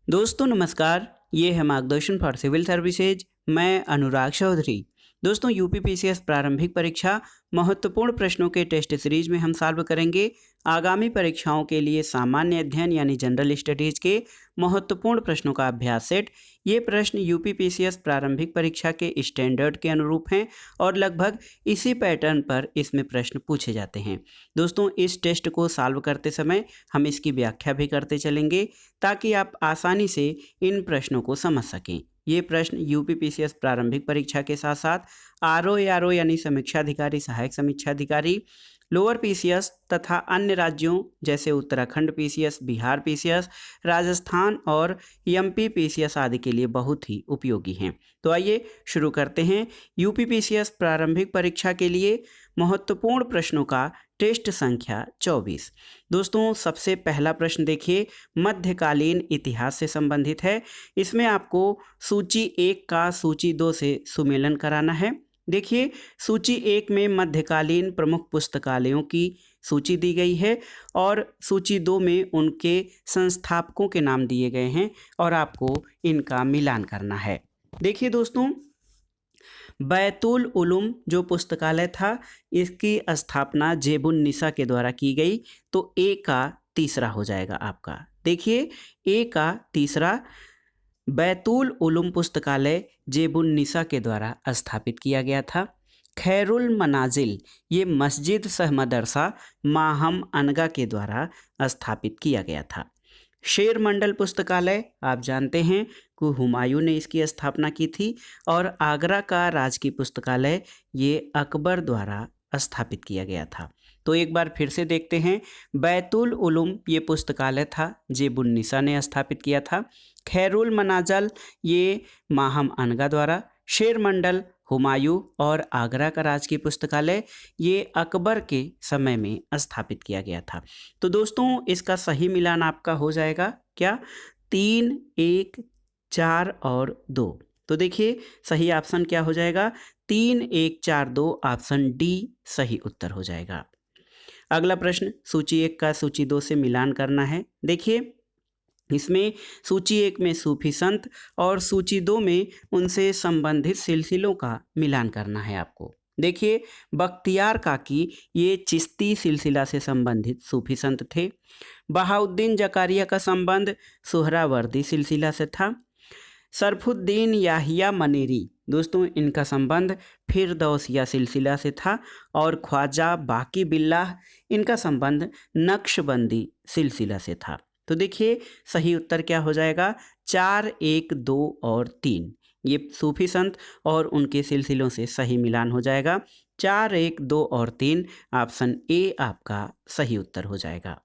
दोस्तों नमस्कार, ये है मार्गदर्शन फॉर सिविल सर्विसेज। मैं अनुराग चौधरी। दोस्तों यूपीपीसीएस प्रारंभिक परीक्षा महत्वपूर्ण प्रश्नों के टेस्ट सीरीज में हम सॉल्व करेंगे आगामी परीक्षाओं के लिए सामान्य अध्ययन यानी जनरल स्टडीज के महत्वपूर्ण प्रश्नों का अभ्यास सेट। ये प्रश्न यूपीपीसीएस प्रारंभिक परीक्षा के स्टैंडर्ड के अनुरूप हैं और लगभग इसी पैटर्न पर इसमें प्रश्न पूछे जाते हैं। दोस्तों इस टेस्ट को सॉल्व करते समय हम इसकी व्याख्या भी करते चलेंगे ताकि आप आसानी से इन प्रश्नों को समझ सकें। ये प्रश्न यूपीपीसीएस प्रारंभिक परीक्षा के साथ साथ आरओ यानी समीक्षा अधिकारी, सहायक समीक्षा अधिकारी, लोअर पीसीएस तथा अन्य राज्यों जैसे उत्तराखंड पीसीएस, बिहार पीसीएस, राजस्थान और एमपी पीसीएस आदि के लिए बहुत ही उपयोगी हैं। तो आइए शुरू करते हैं यूपीपीसीएस प्रारंभिक परीक्षा के लिए महत्वपूर्ण प्रश्नों का टेस्ट संख्या 24। दोस्तों सबसे पहला प्रश्न देखिए, मध्यकालीन इतिहास से संबंधित है। इसमें आपको सूची 1 का सूची 2 से सुमेलन कराना है। देखिए सूची 1 में मध्यकालीन प्रमुख पुस्तकालयों की सूची दी गई है और सूची 2 में उनके संस्थापकों के नाम दिए गए हैं और आपको इनका मिलान करना है। देखिए दोस्तों, बैतुल उलूम जो पुस्तकालय था, इसकी स्थापना जेबुन निसा के द्वारा की गई। तो ए का तीसरा हो जाएगा आपका। देखिए ए का तीसरा, बैतुल उलूम पुस्तकालय जेबुन निसा के द्वारा स्थापित किया गया था। खैरुल मनाजिल ये मस्जिद सह मदरसा माहम अनगा के द्वारा स्थापित किया गया था। शेर मंडल पुस्तकालय आप जानते हैं कि हुमायूं ने इसकी स्थापना की थी और आगरा का राजकीय पुस्तकालय ये अकबर द्वारा स्थापित किया गया था। तो एक बार फिर से देखते हैं, बैतुल उलूम ये पुस्तकालय था जेबुन निसा ने स्थापित किया था। खैरुल मनाजल ये माहम अनगा द्वारा, शेर मंडल हुमायूं और आगरा का राजकीय पुस्तकालय ये अकबर के समय में स्थापित किया गया था। तो दोस्तों इसका सही मिलान आपका हो जाएगा क्या? 3, 1, 4 और 2। तो देखिए सही ऑप्शन क्या हो जाएगा? 3, 1, 4, 2 ऑप्शन डी सही उत्तर हो जाएगा। अगला प्रश्न, सूची 1 का सूची 2 से मिलान करना है। देखिए इसमें सूची 1 में सूफी संत और सूची 2 में उनसे संबंधित सिलसिलों का मिलान करना है आपको। देखिए बख्तियार काकी ये चिश्ती सिलसिला से संबंधित सूफी संत थे। बहाउद्दीन जकारिया का संबंध सुहरावर्दी सिलसिला से था। सरफुद्दीन याहिया मनेरी दोस्तों इनका संबंध फिरदौसिया सिलसिला से था और ख्वाजा बाकी बिल्लाह इनका संबंध नक्शबंदी सिलसिला से था। तो देखिए सही उत्तर क्या हो जाएगा? 4, 1, 2 और 3 ये सूफी संत और उनके सिलसिलों से सही मिलान हो जाएगा। 4, 1, 2 और 3 ऑप्शन ए आपका सही उत्तर हो जाएगा।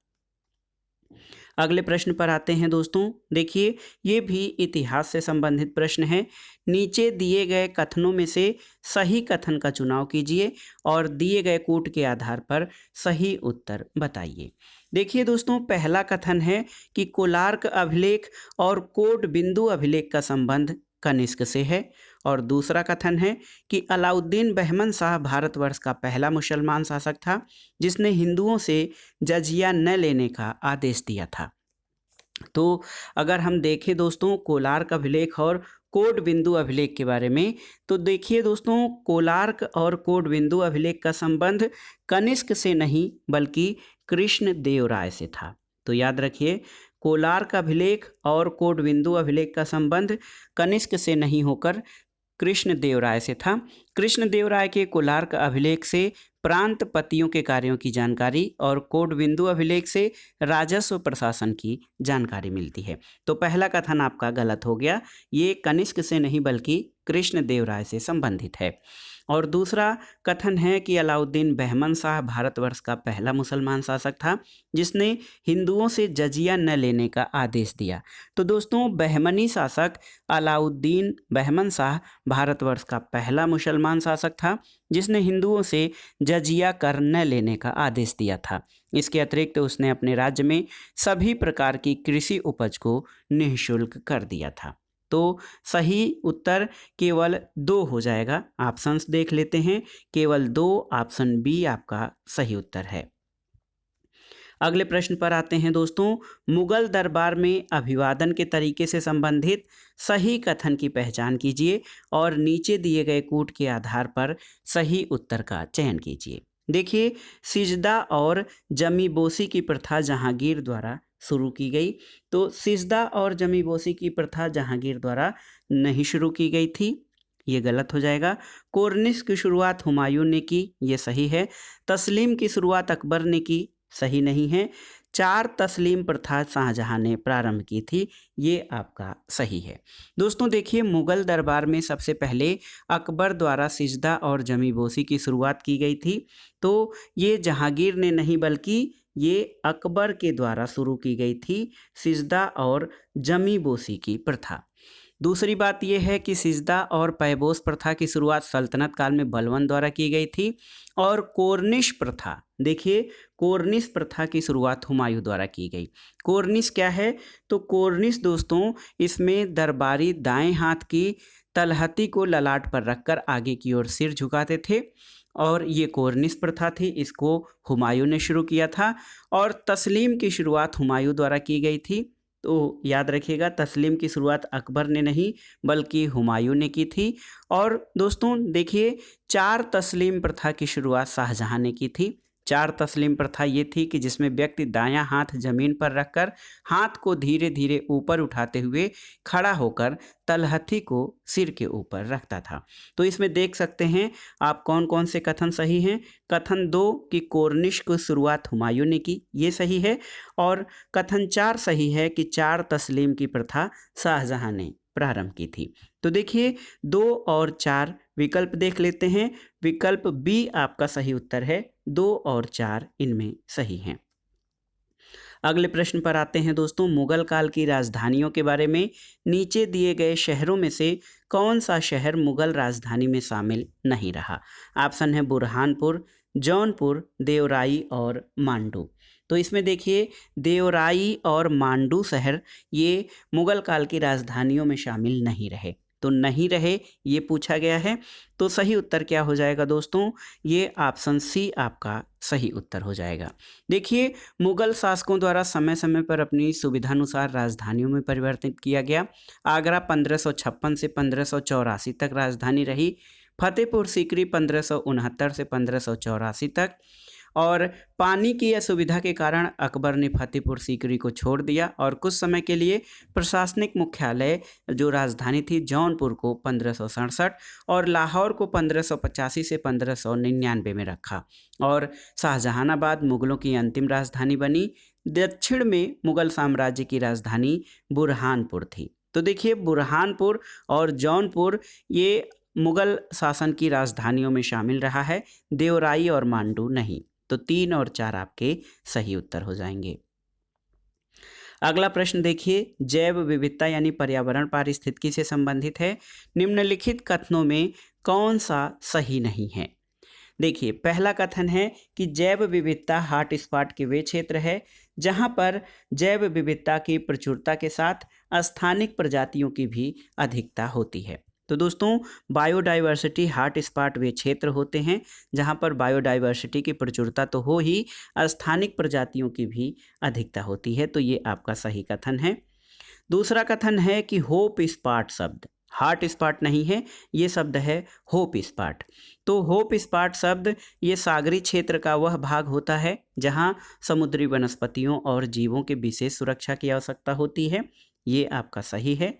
अगले प्रश्न पर आते हैं दोस्तों। देखिए ये भी इतिहास से संबंधित प्रश्न है। नीचे दिए गए कथनों में से सही कथन का चुनाव कीजिए और दिए गए कूट के आधार पर सही उत्तर बताइए। देखिए दोस्तों पहला कथन है कि कोलार्क अभिलेख और कोट बिंदु अभिलेख का संबंध कनिष्क से है और दूसरा कथन है कि अलाउद्दीन बहमन शाह भारतवर्ष का पहला मुसलमान शासक था जिसने हिंदुओं से जजिया न लेने का आदेश दिया था। तो अगर हम देखें दोस्तों कोलार्क अभिलेख और कोट बिंदु अभिलेख के बारे में, तो देखिए दोस्तों कोलार्क और कोट बिंदु अभिलेख का संबंध कनिष्क से नहीं बल्कि कृष्ण देव राय से था। तो याद रखिए कोलार्क अभिलेख और कोट बिंदु अभिलेख का संबंध कनिष्क से नहीं होकर कृष्ण देव राय से था। कृष्ण देव राय के कोलार्क अभिलेख से प्रांत पतियों के कार्यों की जानकारी और कोट बिंदु अभिलेख से राजस्व प्रशासन की जानकारी मिलती है। तो पहला कथन आपका गलत हो गया, ये कनिष्क से नहीं बल्कि कृष्ण देव राय से संबंधित है। और दूसरा कथन है कि अलाउद्दीन बहमन शाह भारतवर्ष का पहला मुसलमान शासक था जिसने हिंदुओं से जजिया न लेने का आदेश दिया। तो दोस्तों बहमनी शासक अलाउद्दीन बहमन शाह भारतवर्ष का पहला मुसलमान शासक था जिसने हिंदुओं से जजिया कर न लेने का आदेश दिया था। इसके अतिरिक्त उसने अपने राज्य में सभी प्रकार की कृषि उपज को निःशुल्क कर दिया था। तो सही उत्तर केवल 2 हो जाएगा। ऑप्शंस देख लेते हैं, केवल 2 ऑप्शन बी आपका सही उत्तर है। अगले प्रश्न पर आते हैं दोस्तों, मुगल दरबार में अभिवादन के तरीके से संबंधित सही कथन की पहचान कीजिए और नीचे दिए गए कूट के आधार पर सही उत्तर का चयन कीजिए। देखिए, सिजदा और जमीबोसी की प्रथा जहांगीर द्वारा शुरू की गई, तो सिजदा और जमीबोसी की प्रथा जहांगीर द्वारा नहीं शुरू की गई थी, ये गलत हो जाएगा। कोर्निश की शुरुआत हुमायूं ने की, ये सही है। तस्लीम की शुरुआत अकबर ने की, सही नहीं है। 4 तस्लीम प्रथा शाहजहां ने प्रारंभ की थी, ये आपका सही है। दोस्तों देखिए, मुगल दरबार में सबसे पहले अकबर द्वारा सिजदा और जमीबोसी की शुरुआत की गई थी, तो ये जहांगीर ने नहीं बल्कि ये अकबर के द्वारा शुरू की गई थी सिजदा और जमीबोसी की प्रथा। दूसरी बात यह है कि सिजदा और पैबोस प्रथा की शुरुआत सल्तनत काल में बलबन द्वारा की गई थी और कोर्निश प्रथा, देखिए कोर्निश प्रथा की शुरुआत हुमायूं द्वारा की गई। कोर्निश क्या है? तो कोर्निश दोस्तों, इसमें दरबारी दाएं हाथ की तलहटी को ललाट पर रखकर आगे की ओर सिर झुकाते थे और ये कोर्निश प्रथा थी, इसको हुमायूं ने शुरू किया था। और तस्लीम की शुरुआत हुमायूं द्वारा की गई थी, तो याद रखिएगा तस्लीम की शुरुआत अकबर ने नहीं बल्कि हुमायूं ने की थी। और दोस्तों देखिए, 4 तस्लीम प्रथा की शुरुआत शाहजहां ने की थी। 4 तस्लीम प्रथा ये थी कि जिसमें व्यक्ति दायां हाथ जमीन पर रखकर हाथ को धीरे धीरे ऊपर उठाते हुए खड़ा होकर तलहटी को सिर के ऊपर रखता था। तो इसमें देख सकते हैं आप कौन कौन से कथन सही हैं। कथन 2 कि कोर्निश की शुरुआत हुमायूं ने की, ये सही है। और कथन 4 सही है कि 4 तस्लीम की प्रथा शाहजहां ने प्रारंभ की थी। तो देखिए 2 और 4 विकल्प देख लेते हैं। विकल्प बी आपका सही उत्तर है, 2 और 4 इनमें सही हैं। अगले प्रश्न पर आते हैं दोस्तों, मुगल काल की राजधानियों के बारे में नीचे दिए गए शहरों में से कौन सा शहर मुगल राजधानी में शामिल नहीं रहा? ऑप्शन है बुरहानपुर, जौनपुर, देवराई और मांडू। तो इसमें देखिए, देवराई और मांडू शहर ये मुगल काल की राजधानियों में शामिल नहीं रहे, तो नहीं रहे ये पूछा गया है। तो सही उत्तर क्या हो जाएगा दोस्तों? ये ऑप्शन सी आपका सही उत्तर हो जाएगा। देखिए, मुगल शासकों द्वारा समय समय पर अपनी सुविधानुसार राजधानियों में परिवर्तित किया गया। आगरा 1556 से 1584 तक राजधानी रही। फतेहपुर सीकरी 1569 से 1584 तक। और पानी की असुविधा के कारण अकबर ने फतेहपुर सीकरी को छोड़ दिया और कुछ समय के लिए प्रशासनिक मुख्यालय जो राजधानी थी जौनपुर को 1567 और लाहौर को 1585 से 1599 में रखा। और शाहजहानाबाद मुगलों की अंतिम राजधानी बनी। दक्षिण में मुगल साम्राज्य की राजधानी बुरहानपुर थी। तो देखिए, बुरहानपुर और जौनपुर ये मुगल शासन की राजधानियों में शामिल रहा है, देवराई और मांडू नहीं। तो 3 और 4 आपके सही उत्तर हो जाएंगे। अगला प्रश्न देखिए, जैव विविधता यानी पर्यावरण पारिस्थितिकी से संबंधित है। निम्नलिखित कथनों में कौन सा सही नहीं है? देखिए, पहला कथन है कि जैव विविधता हॉट स्पॉट के वे क्षेत्र है जहां पर जैव विविधता की प्रचुरता के साथ स्थानिक प्रजातियों की भी अधिकता होती है। तो दोस्तों, बायोडाइवर्सिटी हॉट स्पॉट वे क्षेत्र होते हैं जहां पर बायोडाइवर्सिटी की प्रचुरता तो हो ही, स्थानिक प्रजातियों की भी अधिकता होती है। तो ये आपका सही कथन है। दूसरा कथन है कि होप स्पॉट शब्द हॉट स्पॉट नहीं है, ये शब्द है होप स्पॉट। तो होप स्पॉट शब्द ये सागरी क्षेत्र का वह भाग होता है जहां समुद्री वनस्पतियों और जीवों के विशेष सुरक्षा की आवश्यकता होती है। ये आपका सही है।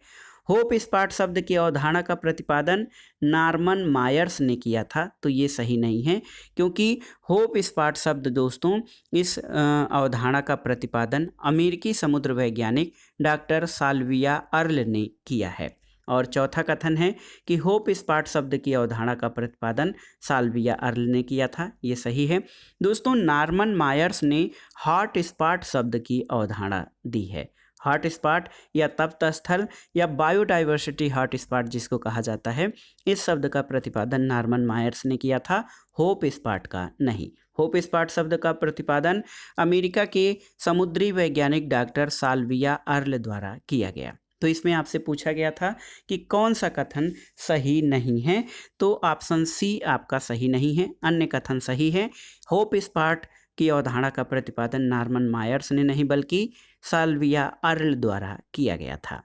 होप स्पॉट शब्द की अवधारणा का प्रतिपादन नॉर्मन मायर्स ने किया था, तो ये सही नहीं है क्योंकि होप स्पॉट शब्द दोस्तों इस अवधारणा का प्रतिपादन अमेरिकी समुद्र वैज्ञानिक डॉक्टर साल्विया अर्ल ने किया है। और चौथा कथन है कि होप स्पॉट शब्द की अवधारणा का प्रतिपादन साल्विया अर्ल ने किया था, ये सही है। दोस्तों, नॉर्मन मायर्स ने हॉट स्पॉट शब्द की अवधारणा दी है। हॉट स्पॉट या तप्त स्थल या बायोडाइवर्सिटी हॉट स्पॉट जिसको कहा जाता है, इस शब्द का प्रतिपादन नॉर्मन मायर्स ने किया था, होप स्पॉट का नहीं। होप स्पॉट शब्द का प्रतिपादन अमेरिका के समुद्री वैज्ञानिक डॉक्टर साल्विया अर्ल द्वारा किया गया। तो इसमें आपसे पूछा गया था कि कौन सा कथन सही नहीं है, तो ऑप्शन सी आपका सही नहीं है, अन्य कथन सही है। होप स्पॉट की अवधारणा का प्रतिपादन नॉर्मन मायर्स ने नहीं बल्कि साल्विया अर्ल द्वारा किया गया था।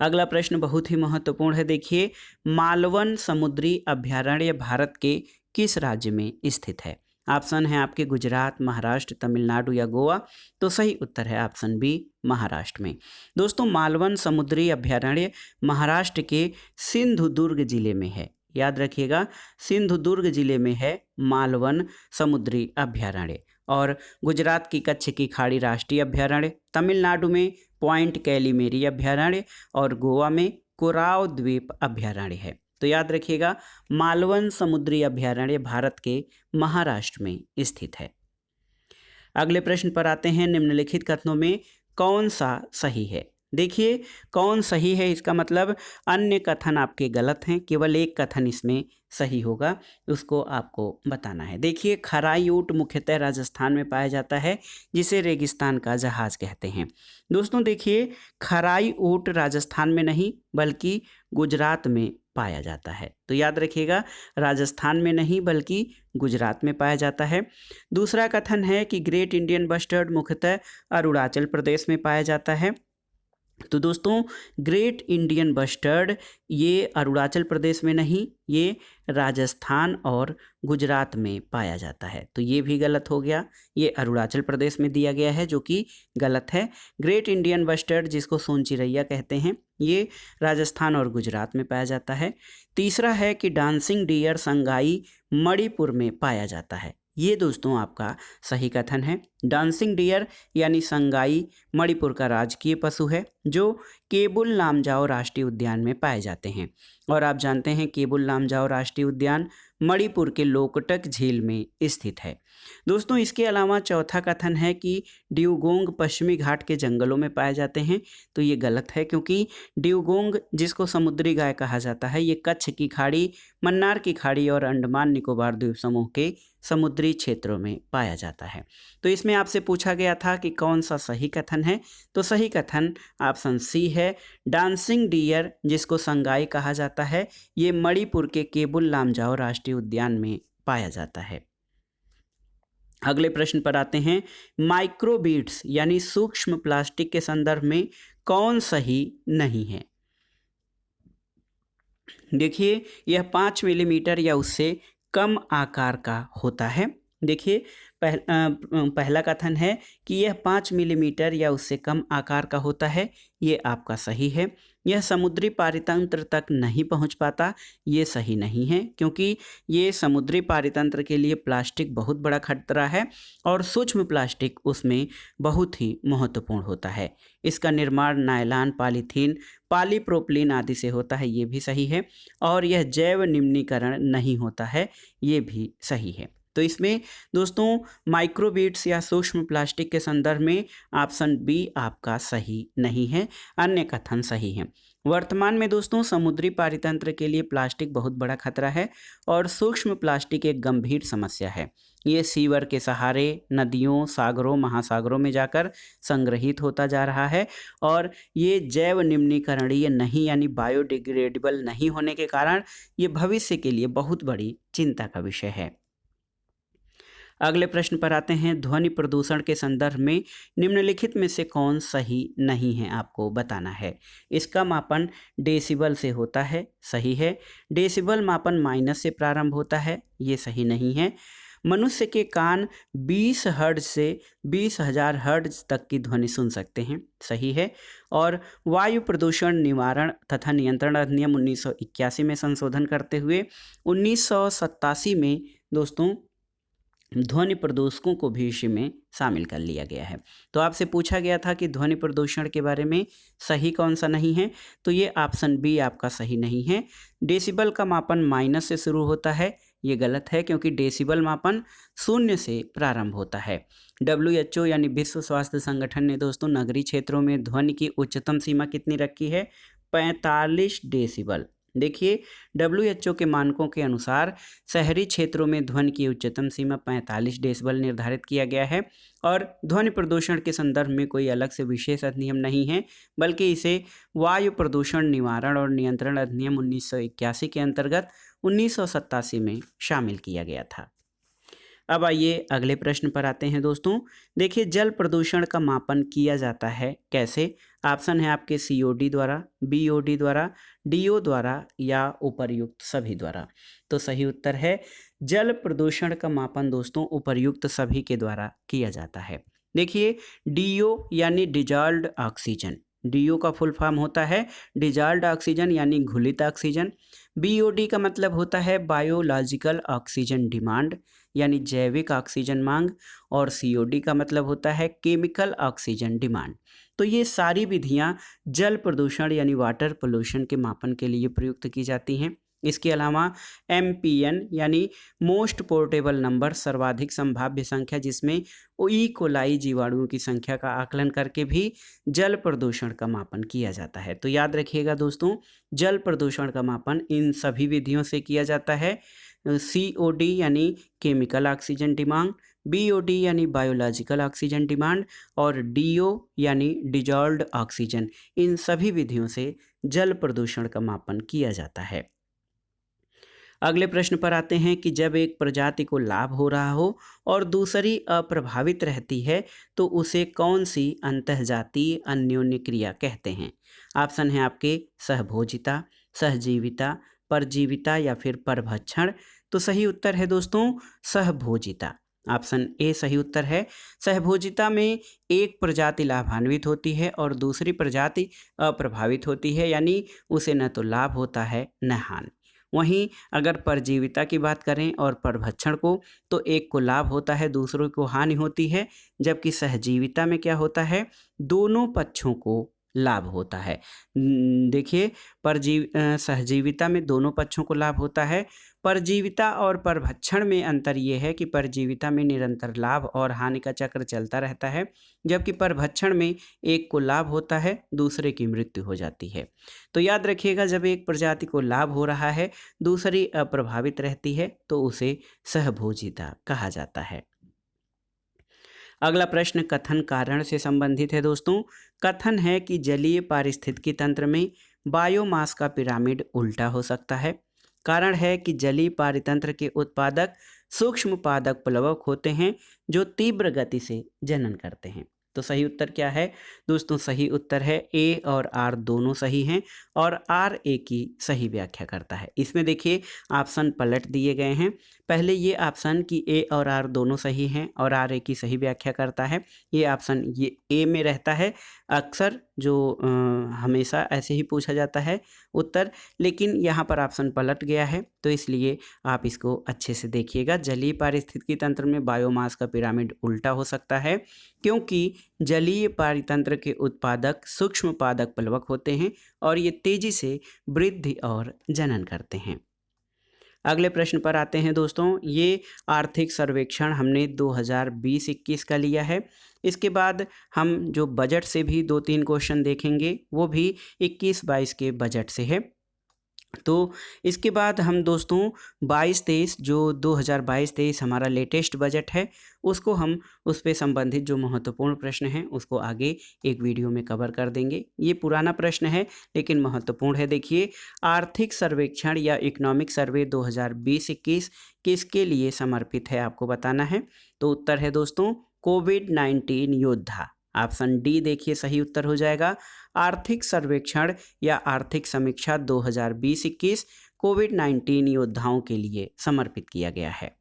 अगला प्रश्न बहुत ही महत्वपूर्ण है, देखिए, मालवन समुद्री अभयारण्य भारत के किस राज्य में स्थित है? ऑप्शन है आपके गुजरात, महाराष्ट्र, तमिलनाडु या गोवा। तो सही उत्तर है ऑप्शन बी, महाराष्ट्र में। दोस्तों, मालवन समुद्री अभयारण्य महाराष्ट्र के सिंधुदुर्ग जिले में है। याद रखिएगा, सिंधुदुर्ग जिले में है मालवन समुद्री अभयारण्य। और गुजरात की कच्छ की खाड़ी राष्ट्रीय अभयारण्य, तमिलनाडु में पॉइंट कैलीमेरी अभयारण्य और गोवा में कोराव द्वीप अभयारण्य है। तो याद रखिएगा, मालवन समुद्री अभयारण्य भारत के महाराष्ट्र में स्थित है। अगले प्रश्न पर आते हैं, निम्नलिखित कथनों में कौन सा सही है? देखिए, कौन सही है इसका मतलब अन्य कथन आपके गलत हैं, केवल एक कथन इसमें सही होगा, उसको आपको बताना है। देखिए, खराई ऊँट मुख्यतः राजस्थान में पाया जाता है, जिसे रेगिस्तान का जहाज कहते हैं। दोस्तों देखिए, खराई ऊँट राजस्थान में नहीं बल्कि गुजरात में पाया जाता है। तो याद रखिएगा, राजस्थान में नहीं बल्कि गुजरात में पाया जाता है। दूसरा कथन है कि ग्रेट इंडियन बस्टर्ड मुख्यतः अरुणाचल प्रदेश में पाया जाता है। तो दोस्तों, ग्रेट इंडियन बस्टर्ड ये अरुणाचल प्रदेश में नहीं, ये राजस्थान और गुजरात में पाया जाता है। तो ये भी गलत हो गया, ये अरुणाचल प्रदेश में दिया गया है, जो कि गलत है। ग्रेट इंडियन बस्टर्ड, जिसको सोन चिरैया कहते हैं, ये राजस्थान और गुजरात में पाया जाता है। तीसरा है कि डांसिंग डियर संगाई मणिपुर में पाया जाता है। ये दोस्तों आपका सही कथन है। डांसिंग डियर यानी संगाई मणिपुर का राजकीय पशु है, जो केबुल लामजाओ राष्ट्रीय उद्यान में पाए जाते हैं। और आप जानते हैं, केबुल लामजाओ राष्ट्रीय उद्यान मणिपुर के लोकटक झील में स्थित है। दोस्तों, इसके अलावा चौथा कथन है कि ड्यूगोंग पश्चिमी घाट के जंगलों में पाए जाते हैं। तो ये गलत है, क्योंकि ड्यूगोंग, जिसको समुद्री गाय कहा जाता है, ये कच्छ की खाड़ी, मन्नार की खाड़ी और अंडमान निकोबार द्वीप समूह के समुद्री क्षेत्रों में पाया जाता है। तो इसमें आपसे पूछा गया था कि कौन सा सही कथन है, तो सही कथन ऑप्शन सी है। डांसिंग डियर, जिसको संगाई कहा जाता है, ये मणिपुर के केबुल लामजाओ राष्ट्रीय उद्यान में पाया जाता है। अगले प्रश्न पर आते हैं, माइक्रोबीड्स यानी सूक्ष्म प्लास्टिक के संदर्भ में कौन सही नहीं है? देखिए, यह 5 मिलीमीटर या उससे कम आकार का होता है। देखिए, पहला कथन है कि यह 5 मिलीमीटर या उससे कम आकार का होता है, ये आपका सही है। यह समुद्री पारितंत्र तक नहीं पहुंच पाता, ये सही नहीं है, क्योंकि ये समुद्री पारितंत्र के लिए प्लास्टिक बहुत बड़ा खतरा है और सूक्ष्म प्लास्टिक उसमें बहुत ही महत्वपूर्ण होता है। इसका निर्माण नायलॉन, पॉलीथीन, पॉलीप्रोपिलीन आदि से होता है, ये भी सही है। और यह जैव निम्नीकरण नहीं होता है, ये भी सही है। तो इसमें दोस्तों, माइक्रोबीड्स या सूक्ष्म प्लास्टिक के संदर्भ में ऑप्शन बी आपका सही नहीं है, अन्य कथन सही है। वर्तमान में दोस्तों, समुद्री पारितंत्र के लिए प्लास्टिक बहुत बड़ा खतरा है और सूक्ष्म प्लास्टिक एक गंभीर समस्या है। ये सीवर के सहारे नदियों, सागरों, महासागरों में जाकर संग्रहित होता जा रहा है और ये जैव निम्नीकरणीय नहीं यानी बायोडिग्रेडेबल नहीं होने के कारण ये भविष्य के लिए बहुत बड़ी चिंता का विषय है। अगले प्रश्न पर आते हैं, ध्वनि प्रदूषण के संदर्भ में निम्नलिखित में से कौन सही नहीं है, आपको बताना है। इसका मापन डेसिबल से होता है, सही है। डेसिबल मापन माइनस से प्रारंभ होता है, ये सही नहीं है। मनुष्य के कान 20 हर्ट्ज से 20,000 हर्ट्ज तक की ध्वनि सुन सकते हैं, सही है। और वायु प्रदूषण निवारण तथा नियंत्रण अधिनियम 1981 में संशोधन करते हुए 1987 में दोस्तों ध्वनि प्रदूषकों को भी इसी में शामिल कर लिया गया है। तो आपसे पूछा गया था कि ध्वनि प्रदूषण के बारे में सही कौन सा नहीं है, तो ये ऑप्शन बी आपका सही नहीं है। डेसिबल का मापन माइनस से शुरू होता है, ये गलत है, क्योंकि डेसिबल मापन 0 से प्रारंभ होता है। WHO यानी विश्व स्वास्थ्य संगठन ने दोस्तों नगरीय क्षेत्रों में ध्वनि की उच्चतम सीमा कितनी रखी है? 45 डेसिबल। देखिए, WHO के मानकों के अनुसार शहरी क्षेत्रों में ध्वनि की उच्चतम सीमा 45 डेसिबल निर्धारित किया गया है और ध्वनि प्रदूषण के संदर्भ में कोई अलग से विशेष अधिनियम नहीं है, बल्कि इसे वायु प्रदूषण निवारण और नियंत्रण अधिनियम 1981 के अंतर्गत 1987 में शामिल किया गया था। अब आइए अगले प्रश्न पर आते हैं दोस्तों। देखिए, जल प्रदूषण का मापन किया जाता है कैसे? ऑप्शन है आपके सीओडी द्वारा, बीओडी द्वारा, डीओ द्वारा या उपर्युक्त सभी द्वारा। तो सही उत्तर है जल प्रदूषण का मापन दोस्तों उपर्युक्त सभी के द्वारा किया जाता है। देखिए, डीओ यानी डिजॉल्व्ड ऑक्सीजन, डीओ का फुल फॉर्म होता है डिजॉल्व्ड ऑक्सीजन यानी घुलित ऑक्सीजन। बीओडी का मतलब होता है बायोलॉजिकल ऑक्सीजन डिमांड यानी जैविक ऑक्सीजन मांग, और सीओडी का मतलब होता है केमिकल ऑक्सीजन डिमांड। तो ये सारी विधियां जल प्रदूषण यानी वाटर पोल्यूशन के मापन के लिए प्रयुक्त की जाती हैं। इसके अलावा एमपीएन यानी मोस्ट पोर्टेबल नंबर, सर्वाधिक संभाव्य संख्या, जिसमें ई कोलाई जीवाणुओं की संख्या का आकलन करके भी जल प्रदूषण का मापन किया जाता है। तो याद रखिएगा दोस्तों, जल प्रदूषण का मापन इन सभी विधियों से किया जाता है। सीओडी यानी केमिकल ऑक्सीजन डिमांड, बीओडी यानी बायोलॉजिकल ऑक्सीजन डिमांड और डीओ यानी डिजॉल्व्ड ऑक्सीजन, इन सभी विधियों से जल प्रदूषण का मापन किया जाता है। अगले प्रश्न पर आते हैं कि जब एक प्रजाति को लाभ हो रहा हो और दूसरी अप्रभावित रहती है तो उसे कौन सी अंतःजातीय अन्योन्य क्रिया कहते हैं? ऑप्शन है आपके सहभोजिता, सहजीविता, परजीविता या फिर परभक्षण। तो सही उत्तर है दोस्तों सहभोजिता। ऑप्शन ए सही उत्तर है। सहभोजिता में एक प्रजाति लाभान्वित होती है और दूसरी प्रजाति अप्रभावित होती है, यानी उसे न तो लाभ होता है न हानि। वहीं अगर परजीविता की बात करें और परभक्षण को, तो एक को लाभ होता है, दूसरों को हानि होती है। जबकि सहजीविता में क्या होता है, दोनों पक्षों को लाभ होता है। देखिए, सहजीविता में दोनों पक्षों को लाभ होता है। परजीविता और परभक्षण में अंतर ये है कि परजीविता में निरंतर लाभ और हानि का चक्र चलता रहता है, जबकि परभक्षण में एक को लाभ होता है, दूसरे की मृत्यु हो जाती है। तो याद रखिएगा, जब एक प्रजाति को लाभ हो रहा है, दूसरी अप्रभावित रहती है, तो उसे सहभोजिता कहा जाता है। अगला प्रश्न कथन कारण से संबंधित है दोस्तों। कथन है कि जलीय पारिस्थितिकी तंत्र में बायोमास का पिरामिड उल्टा हो सकता है। कारण है कि जलीय पारितंत्र के उत्पादक सूक्ष्म पादप प्लवक होते हैं जो तीव्र गति से जनन करते हैं। तो सही उत्तर क्या है दोस्तों? सही उत्तर है ए और आर दोनों सही हैं, और आर ए की सही व्याख्या करता है। इसमें देखिए ऑप्शन पलट दिए गए हैं। पहले ये ऑप्शन कि ए और आर दोनों सही हैं और आर ए की सही व्याख्या करता है, ये ऑप्शन ये ए में रहता है अक्सर, जो हमेशा ऐसे ही पूछा जाता है उत्तर, लेकिन यहाँ पर ऑप्शन पलट गया है, तो इसलिए आप इसको अच्छे से देखिएगा। जलीय पारिस्थितिकी तंत्र में बायोमास का पिरामिड उल्टा हो सकता है क्योंकि जलीय पारितंत्र के उत्पादक सूक्ष्म पादप प्लवक होते हैं और ये तेजी से वृद्धि और जनन करते हैं। अगले प्रश्न पर आते हैं दोस्तों। ये आर्थिक सर्वेक्षण हमने 2020-21 का लिया है। इसके बाद हम जो बजट से भी 2-3 क्वेश्चन देखेंगे, वो भी 21-22 के बजट से है। तो इसके बाद हम दोस्तों 22-23 जो 2022-23 हमारा लेटेस्ट बजट है, उसको हम उस पे संबंधित जो महत्वपूर्ण प्रश्न हैं उसको आगे एक वीडियो में कवर कर देंगे। ये पुराना प्रश्न है लेकिन महत्वपूर्ण है। देखिए, आर्थिक सर्वेक्षण या इकोनॉमिक सर्वे 2020-21 किसके लिए समर्पित है आपको बताना है। तो उत्तर है दोस्तों कोविड-19 योद्धा। ऑप्शन डी देखिए सही उत्तर हो जाएगा। आर्थिक सर्वेक्षण या आर्थिक समीक्षा 2020-21 कोविड-19 योद्धाओं के लिए समर्पित किया गया है।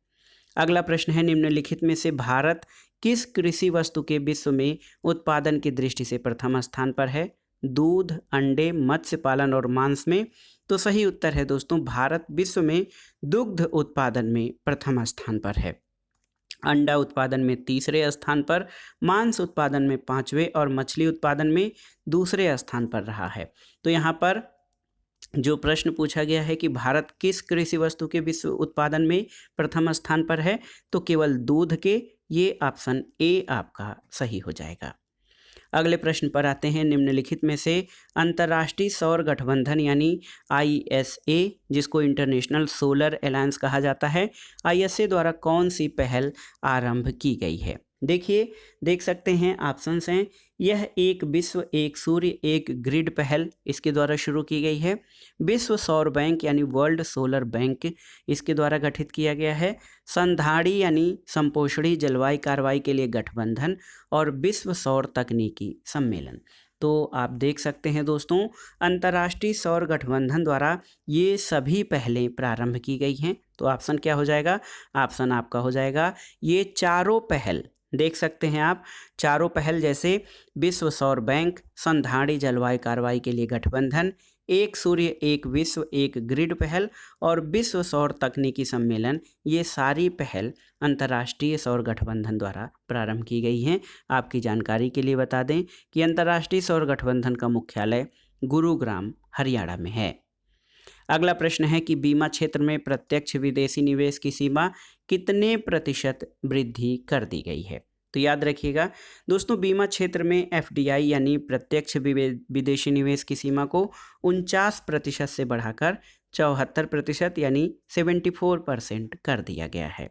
अगला प्रश्न है निम्नलिखित में से भारत किस कृषि वस्तु के विश्व में उत्पादन की दृष्टि से प्रथम स्थान पर है? दूध, अंडे, मत्स्य पालन और मांस में। तो सही उत्तर है दोस्तों भारत विश्व में दुग्ध उत्पादन में प्रथम स्थान पर है, अंडा उत्पादन में तीसरे स्थान पर, मांस उत्पादन में 5वें और मछली उत्पादन में दूसरे स्थान पर रहा है। तो यहाँ पर जो प्रश्न पूछा गया है कि भारत किस कृषि वस्तु के विश्व उत्पादन में प्रथम स्थान पर है, तो केवल दूध के, ये ऑप्शन ए आपका सही हो जाएगा। अगले प्रश्न पर आते हैं। निम्नलिखित में से अंतर्राष्ट्रीय सौर गठबंधन यानी ISA, जिसको इंटरनेशनल सोलर अलायंस कहा जाता है, ISA द्वारा कौन सी पहल आरंभ की गई है? देखिए, देख सकते हैं ऑप्शंस हैं यह एक विश्व एक सूर्य एक ग्रिड पहल इसके द्वारा शुरू की गई है। विश्व सौर बैंक यानी वर्ल्ड सोलर बैंक इसके द्वारा गठित किया गया है। संधाड़ी यानी संपोषणी जलवायु कार्रवाई के लिए गठबंधन और विश्व सौर तकनीकी सम्मेलन। तो आप देख सकते हैं दोस्तों, अंतर्राष्ट्रीय सौर गठबंधन द्वारा ये सभी पहलें प्रारंभ की गई हैं। तो ऑप्शन क्या हो जाएगा? ऑप्शन आपका हो जाएगा ये चारों पहल। देख सकते हैं आप, चारों पहल जैसे विश्व सौर बैंक, संधाड़ी जलवायु कार्रवाई के लिए गठबंधन, एक सूर्य एक विश्व एक ग्रिड पहल और विश्व सौर तकनीकी सम्मेलन, ये सारी पहल अंतर्राष्ट्रीय सौर गठबंधन द्वारा प्रारंभ की गई हैं। आपकी जानकारी के लिए बता दें कि अंतर्राष्ट्रीय सौर गठबंधन का मुख्यालय गुरुग्राम हरियाणा में है। अगला प्रश्न है कि बीमा क्षेत्र में प्रत्यक्ष विदेशी निवेश की सीमा कितने प्रतिशत वृद्धि कर दी गई है? तो याद रखिएगा दोस्तों, बीमा क्षेत्र में एफडीआई यानी प्रत्यक्ष विदेशी निवेश की सीमा को 49% से बढ़ाकर 74% यानी 74% कर दिया गया है।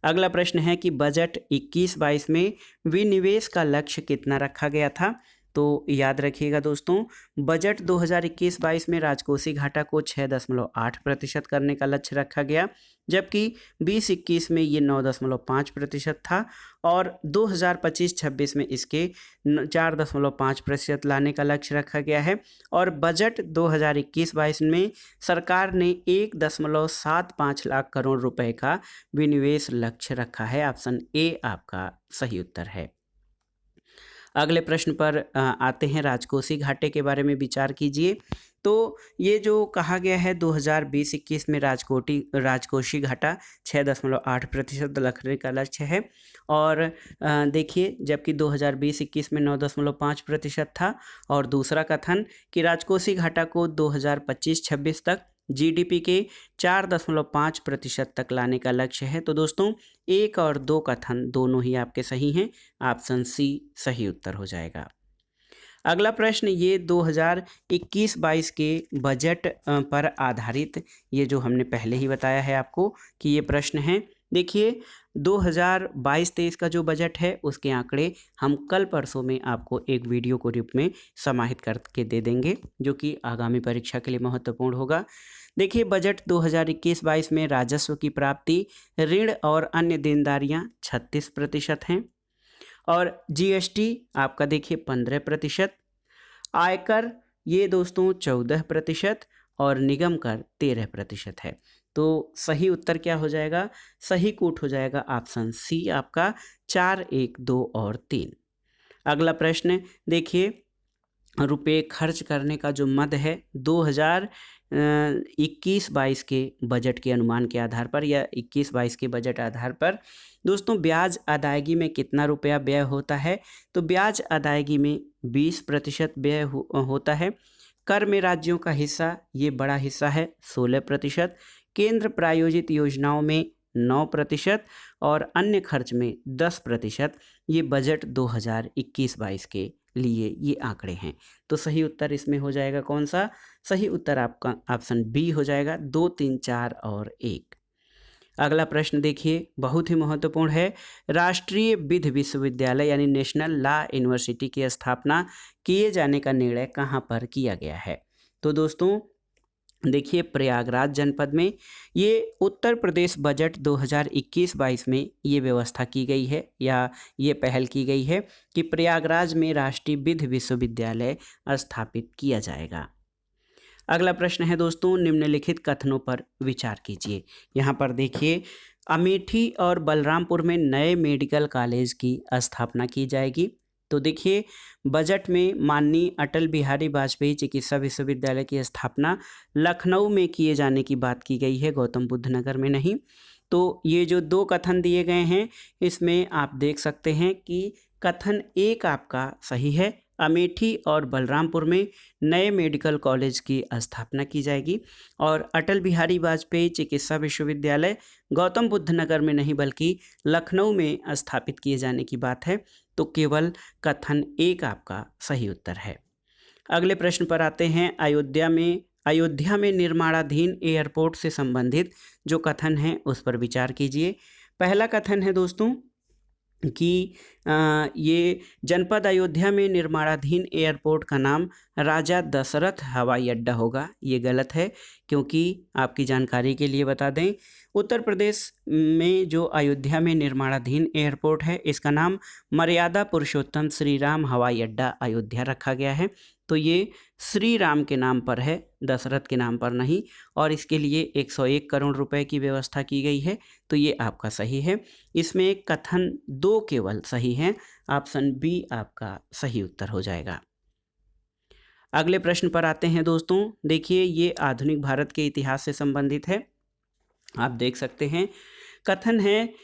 अगला प्रश्न है कि बजट 21-22 में विनिवेश का लक्ष्य कितना रखा गया था? तो याद रखिएगा दोस्तों, बजट 2021-22 में राजकोषीय घाटा को 6.8% करने का लक्ष्य रखा गया, जबकि 20-21 में ये 9.5% था और 2025-26 में इसके 4.5% लाने का लक्ष्य रखा गया है। और बजट 2021-22 में सरकार ने 1.75 लाख करोड़ रुपए का विनिवेश लक्ष्य रखा है। ऑप्शन ए आपका सही उत्तर है। अगले प्रश्न पर आते हैं, राजकोषीय घाटे के बारे में विचार कीजिए। तो ये जो कहा गया है 2020-21 में राजकोषीय घाटा 6.8% रखने का लक्ष्य है और देखिए, जबकि 2020-21 में 9.5% था। और दूसरा कथन कि राजकोषीय घाटा को 2025-26 तक जीडीपी के 4.5% तक लाने का लक्ष्य है। तो दोस्तों, 1 और 2 कथन दोनों ही आपके सही हैं। ऑप्शन सी सही उत्तर हो जाएगा। अगला प्रश्न ये 2021-22 के बजट पर आधारित, ये जो हमने पहले ही बताया है आपको कि ये प्रश्न है। देखिए, 2022-23 का जो बजट है उसके आंकड़े हम कल परसों में आपको एक वीडियो को रूप में समाहित करके दे देंगे, जो कि आगामी परीक्षा के लिए महत्वपूर्ण होगा। देखिए, बजट 2021-22 में राजस्व की प्राप्ति, ऋण और अन्य देनदारियां 36% हैं और जीएसटी आपका देखिए 15%, आयकर ये दोस्तों 14% और निगम कर 13% है। तो सही उत्तर क्या हो जाएगा? सही कूट हो जाएगा ऑप्शन सी आपका 4, 1, 2 और 3। अगला प्रश्न देखिए, रुपए खर्च करने का जो मद है 2021-22 के बजट के अनुमान के आधार पर या 21-22 के बजट आधार पर दोस्तों, ब्याज अदायगी में कितना रुपया व्यय होता है? तो ब्याज अदायगी में 20% व्यय होता है। कर में राज्यों का हिस्सा, ये बड़ा हिस्सा है 16%, केंद्र प्रायोजित योजनाओं में 9% और अन्य खर्च में 10%। ये बजट 2021-22 के लिए ये आंकड़े हैं। तो सही उत्तर इसमें हो जाएगा कौन सा? सही उत्तर आपका ऑप्शन बी हो जाएगा, 2, 3, 4 और 1। अगला प्रश्न देखिए, बहुत ही महत्वपूर्ण है। राष्ट्रीय विधि विश्वविद्यालय यानी नेशनल लॉ यूनिवर्सिटी की स्थापना किए जाने का निर्णय कहाँ पर किया गया है? तो दोस्तों देखिए, प्रयागराज जनपद में ये उत्तर प्रदेश बजट 2021-22 में ये व्यवस्था की गई है या ये पहल की गई है कि प्रयागराज में राष्ट्रीय विधि विश्वविद्यालय स्थापित किया जाएगा। अगला प्रश्न है दोस्तों, निम्नलिखित कथनों पर विचार कीजिए। यहाँ पर देखिए, अमेठी और बलरामपुर में नए मेडिकल कॉलेज की स्थापना की जाएगी। तो देखिए, बजट में माननीय अटल बिहारी वाजपेयी चिकित्सा विश्वविद्यालय की स्थापना लखनऊ में किए जाने की बात की गई है, गौतम बुद्ध नगर में नहीं। तो ये जो 2 कथन दिए गए हैं इसमें आप देख सकते हैं कि कथन 1 आपका सही है, अमेठी और बलरामपुर में नए मेडिकल कॉलेज की स्थापना की जाएगी और अटल बिहारी वाजपेयी चिकित्सा विश्वविद्यालय गौतम बुद्ध नगर में नहीं बल्कि लखनऊ में स्थापित किए जाने की बात है। तो केवल कथन 1 आपका सही उत्तर है। अगले प्रश्न पर आते हैं, अयोध्या में निर्माणाधीन एयरपोर्ट से संबंधित जो कथन है उस पर विचार कीजिए। पहला कथन है दोस्तों कि ये जनपद अयोध्या में निर्माणाधीन एयरपोर्ट का नाम राजा दशरथ हवाई अड्डा होगा। ये गलत है, क्योंकि आपकी जानकारी के लिए बता दें, उत्तर प्रदेश में जो अयोध्या में निर्माणाधीन एयरपोर्ट है इसका नाम मर्यादा पुरुषोत्तम श्री राम हवाई अड्डा अयोध्या रखा गया है। तो ये श्री राम के नाम पर है, दशरथ के नाम पर नहीं, और इसके लिए 101 करोड़ रुपए की व्यवस्था की गई है। तो ये आपका सही है। इसमें कथन 2 केवल सही हैं। ऑप्शन बी आपका सही उत्तर हो जाएगा। अगले प्रश्न पर आते हैं दोस्तों। देखिए, ये आधुनिक भारत के इतिहास से संबंधित है। आप देख सकते हैं, कथन है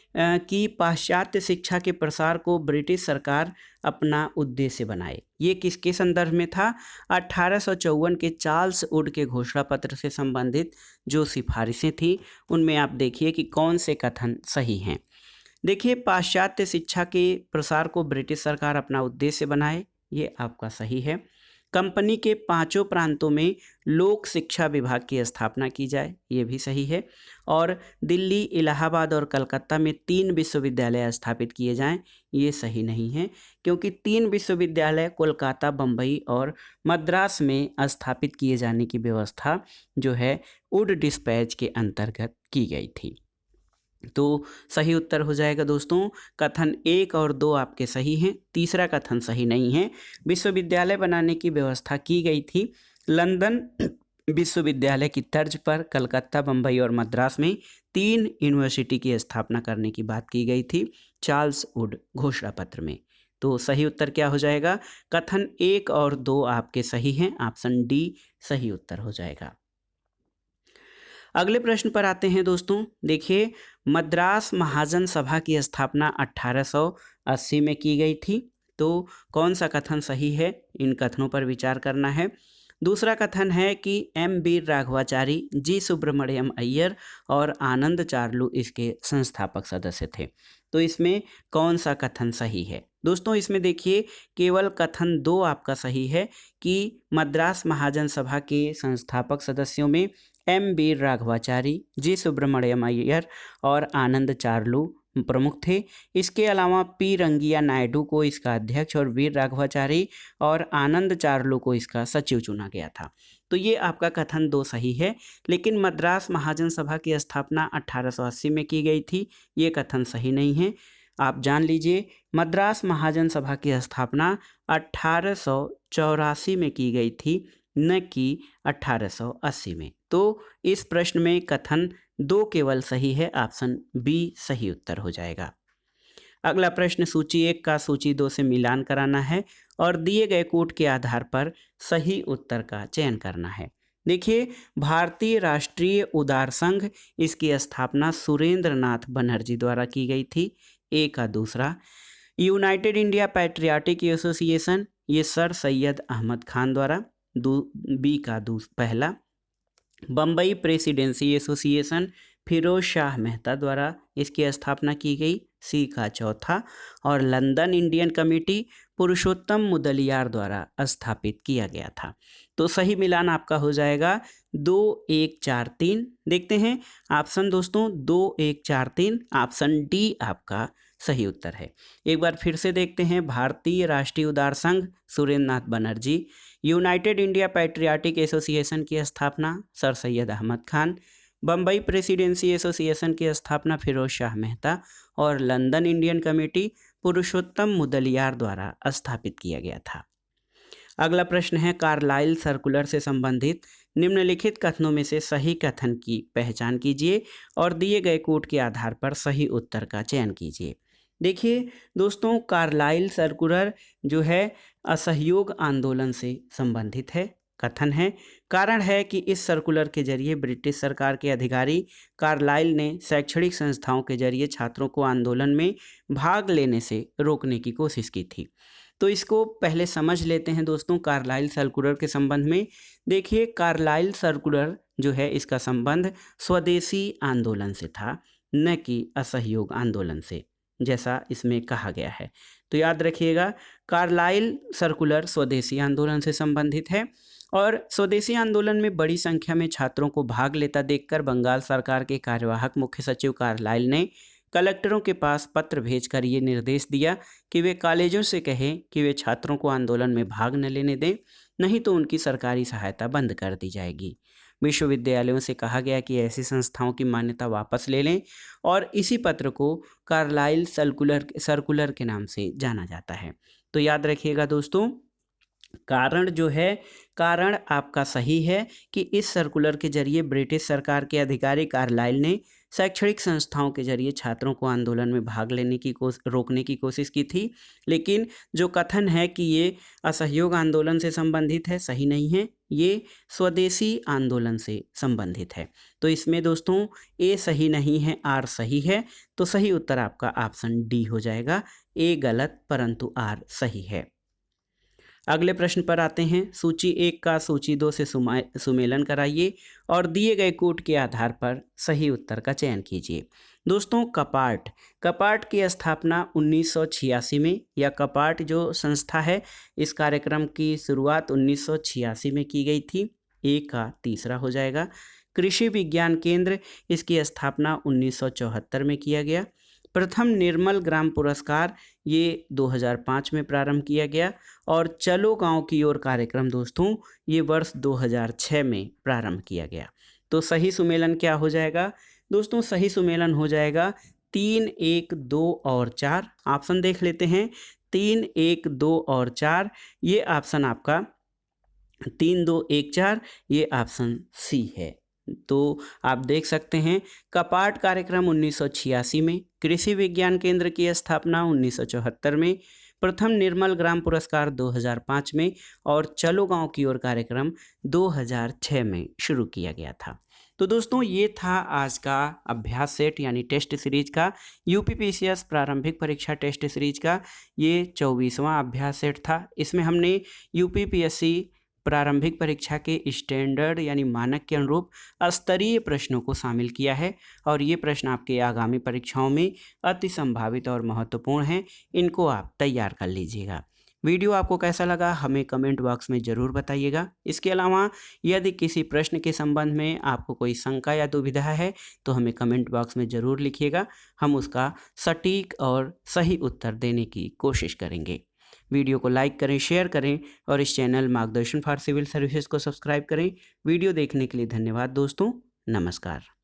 कि पाश्चात्य शिक्षा के प्रसार को ब्रिटिश सरकार अपना उद्देश्य बनाए। ये किसके संदर्भ में था? 1854 के चार्ल्स वुड के घोषणा पत्र से संबंधित जो सिफारिशें थी, उनमें आप देखिए कि कौन से कथन सही हैं। देखिए, पाश्चात्य शिक्षा के प्रसार को ब्रिटिश सरकार अपना उद्देश्य बनाए, ये आपका सही है। कंपनी के 5 प्रांतों में लोक शिक्षा विभाग की स्थापना की जाए, ये भी सही है। और दिल्ली, इलाहाबाद और कलकत्ता में 3 विश्वविद्यालय स्थापित किए जाएं, ये सही नहीं है, क्योंकि 3 विश्वविद्यालय कोलकाता, बम्बई और मद्रास में स्थापित किए जाने की व्यवस्था जो है वुड डिस्पैच के अंतर्गत की गई थी। तो सही उत्तर हो जाएगा दोस्तों, कथन 1 और 2 आपके सही हैं। तीसरा कथन सही नहीं है। विश्वविद्यालय बनाने की व्यवस्था की गई थी लंदन विश्वविद्यालय की तर्ज पर कलकत्ता, बम्बई और मद्रास में 3 यूनिवर्सिटी की स्थापना करने की बात की गई थी चार्ल्स वुड घोषणा पत्र में। तो सही उत्तर क्या हो जाएगा? कथन 1 और 2 आपके सही हैं। ऑप्शन डी सही उत्तर हो जाएगा। अगले प्रश्न पर आते हैं दोस्तों। देखिए, मद्रास महाजन सभा की स्थापना 1880 में की गई थी। तो कौन सा कथन सही है? इन कथनों पर विचार करना है। दूसरा कथन है कि एम वीर राघवाचारी, जी सुब्रमण्यम अय्यर और आनंद चार्लू इसके संस्थापक सदस्य थे। तो इसमें कौन सा कथन सही है? दोस्तों, इसमें देखिए, केवल कथन 2 आपका सही है कि मद्रास महाजन सभा के संस्थापक सदस्यों में एम वीर राघवाचारी, जी सुब्रमण्यम अय्यर और आनंद चार्लू प्रमुख थे। इसके अलावा पी रंगिया नायडू को इसका अध्यक्ष और वीर राघवाचारी और आनंद चार्लू को इसका सचिव चुना गया था। तो ये आपका कथन 2 सही है, लेकिन मद्रास महाजन सभा की स्थापना 1880 में की गई थी, ये कथन सही नहीं है। आप जान लीजिए, मद्रास महाजन सभा की स्थापना 1884 में की गई थी, न कि 1880 में। तो इस प्रश्न में कथन 2 केवल सही है। ऑप्शन बी सही उत्तर हो जाएगा। अगला प्रश्न सूची 1 का सूची 2 से मिलान कराना है और दिए गए कोड के आधार पर सही उत्तर का चयन करना है। देखिए, भारतीय राष्ट्रीय उदार संघ, इसकी स्थापना सुरेंद्र नाथ बनर्जी द्वारा की गई थी। ए का दूसरा। यूनाइटेड इंडिया पैट्रियाटिक एसोसिएशन, ये सर सैयद अहमद खान द्वारा। बी का पहला। बम्बई प्रेसिडेंसी एसोसिएशन, फिरोज शाह मेहता द्वारा इसकी स्थापना की गई। सी का चौथा। और London Indian Committee, Purushottam Mudaliar द्वारा स्थापित किया गया था। तो सही मिलान आपका हो जाएगा 2 1 4 3। देखते हैं ऑप्शन दोस्तों, 2 1 4 3। ऑप्शन डी आपका सही उत्तर है। एक बार फिर से देखते हैं। भारतीय राष्ट्रीय उदार संघ, Surendra Nath Banerjee. United India Patriotic Association की स्थापना sir Syed Ahmed Khan. Bombay Presidency Association की स्थापना फिरोज शाह मेहता। और London Indian Committee Purushottam Mudaliar द्वारा स्थापित किया गया था। अगला प्रश्न है, कार्लाइल सर्कुलर से संबंधित निम्नलिखित कथनों में से सही कथन की पहचान कीजिए और दिए गए कोड के आधार पर सही उत्तर का चयन कीजिए। देखिए दोस्तों, कार्लाइल सर्कुलर जो है असहयोग आंदोलन से संबंधित है। कथन है, कारण है कि इस सर्कुलर के जरिए ब्रिटिश सरकार के अधिकारी कार्लाइल ने शैक्षणिक संस्थाओं के जरिए छात्रों को आंदोलन में भाग लेने से रोकने की कोशिश की थी। तो इसको पहले समझ लेते हैं दोस्तों, कार्लाइल सर्कुलर के संबंध में। देखिए, कार्लाइल सर्कुलर जो है इसका संबंध स्वदेशी आंदोलन से था, न कि असहयोग आंदोलन से, जैसा इसमें कहा गया है। तो याद रखिएगा, कार्लाइल सर्कुलर स्वदेशी आंदोलन से संबंधित है। और स्वदेशी आंदोलन में बड़ी संख्या में छात्रों को भाग लेता देखकर बंगाल सरकार के कार्यवाहक मुख्य सचिव कार्लाइल ने कलेक्टरों के पास पत्र भेजकर ये निर्देश दिया कि वे कॉलेजों से कहें कि वे छात्रों को आंदोलन में भाग न लेने दें, नहीं तो उनकी सरकारी सहायता बंद कर दी जाएगी। विश्वविद्यालयों से कहा गया कि ऐसी संस्थाओं की मान्यता वापस ले लें और इसी पत्र को कार्लाइल सर्कुलर के नाम से जाना जाता है। तो याद रखिएगा दोस्तों, कारण आपका सही है कि इस सर्कुलर के जरिए ब्रिटिश सरकार के अधिकारी कार्लाइल ने शैक्षणिक संस्थाओं के जरिए छात्रों को आंदोलन में भाग लेने की रोकने की कोशिश की थी, लेकिन जो कथन है कि ये असहयोग आंदोलन से संबंधित है, सही नहीं है, ये स्वदेशी आंदोलन से संबंधित है। तो इसमें दोस्तों ए सही नहीं है, आर सही है, तो सही उत्तर आपका ऑप्शन डी हो जाएगा। ए गलत परंतु आर सही है। अगले प्रश्न पर आते हैं। सूची 1 का सूची 2 से सुमेलन कराइए और दिए गए कोड के आधार पर सही उत्तर का चयन कीजिए। दोस्तों, कपाट की स्थापना 1986 में, या कपाट जो संस्था है इस कार्यक्रम की शुरुआत 1986 में की गई थी। ए का तीसरा हो जाएगा। कृषि विज्ञान केंद्र, इसकी स्थापना 1974 में किया गया। प्रथम निर्मल ग्राम पुरस्कार ये 2005 में प्रारंभ किया गया। और चलो गांव की ओर कार्यक्रम दोस्तों ये वर्ष 2006 में प्रारंभ किया गया। तो सही सुमेलन क्या हो जाएगा दोस्तों? सही सुमेलन हो जाएगा 3, 1, 2 और 4। ऑप्शन देख लेते हैं। 3, 1, 2 और 4 ये ऑप्शन आपका 3, 2, 1, 4 ये ऑप्शन सी है। तो आप देख सकते हैं कपाट कार्यक्रम 1986 में, कृषि विज्ञान केंद्र की स्थापना 1974 में, प्रथम निर्मल ग्राम पुरस्कार 2005 में और चलो गांव की ओर कार्यक्रम 2006 में शुरू किया गया था। तो दोस्तों ये था आज का अभ्यास सेट यानी टेस्ट सीरीज का, यूपीपीसीएस प्रारंभिक परीक्षा टेस्ट सीरीज का ये 24वां अभ्यास सेट था। इसमें हमने यूपीपीएससी प्रारंभिक परीक्षा के स्टैंडर्ड यानी मानक के अनुरूप स्तरीय प्रश्नों को शामिल किया है और ये प्रश्न आपके आगामी परीक्षाओं में अति संभावित और महत्वपूर्ण हैं। इनको आप तैयार कर लीजिएगा। वीडियो आपको कैसा लगा हमें कमेंट बॉक्स में ज़रूर बताइएगा। इसके अलावा यदि किसी प्रश्न के संबंध में आपको कोई शंका या दुविधा है तो हमें कमेंट बॉक्स में ज़रूर लिखिएगा, हम उसका सटीक और सही उत्तर देने की कोशिश करेंगे। वीडियो को लाइक करें, शेयर करें और इस चैनल मार्गदर्शन फॉर सिविल सर्विसेज को सब्सक्राइब करें। वीडियो देखने के लिए धन्यवाद दोस्तों। नमस्कार।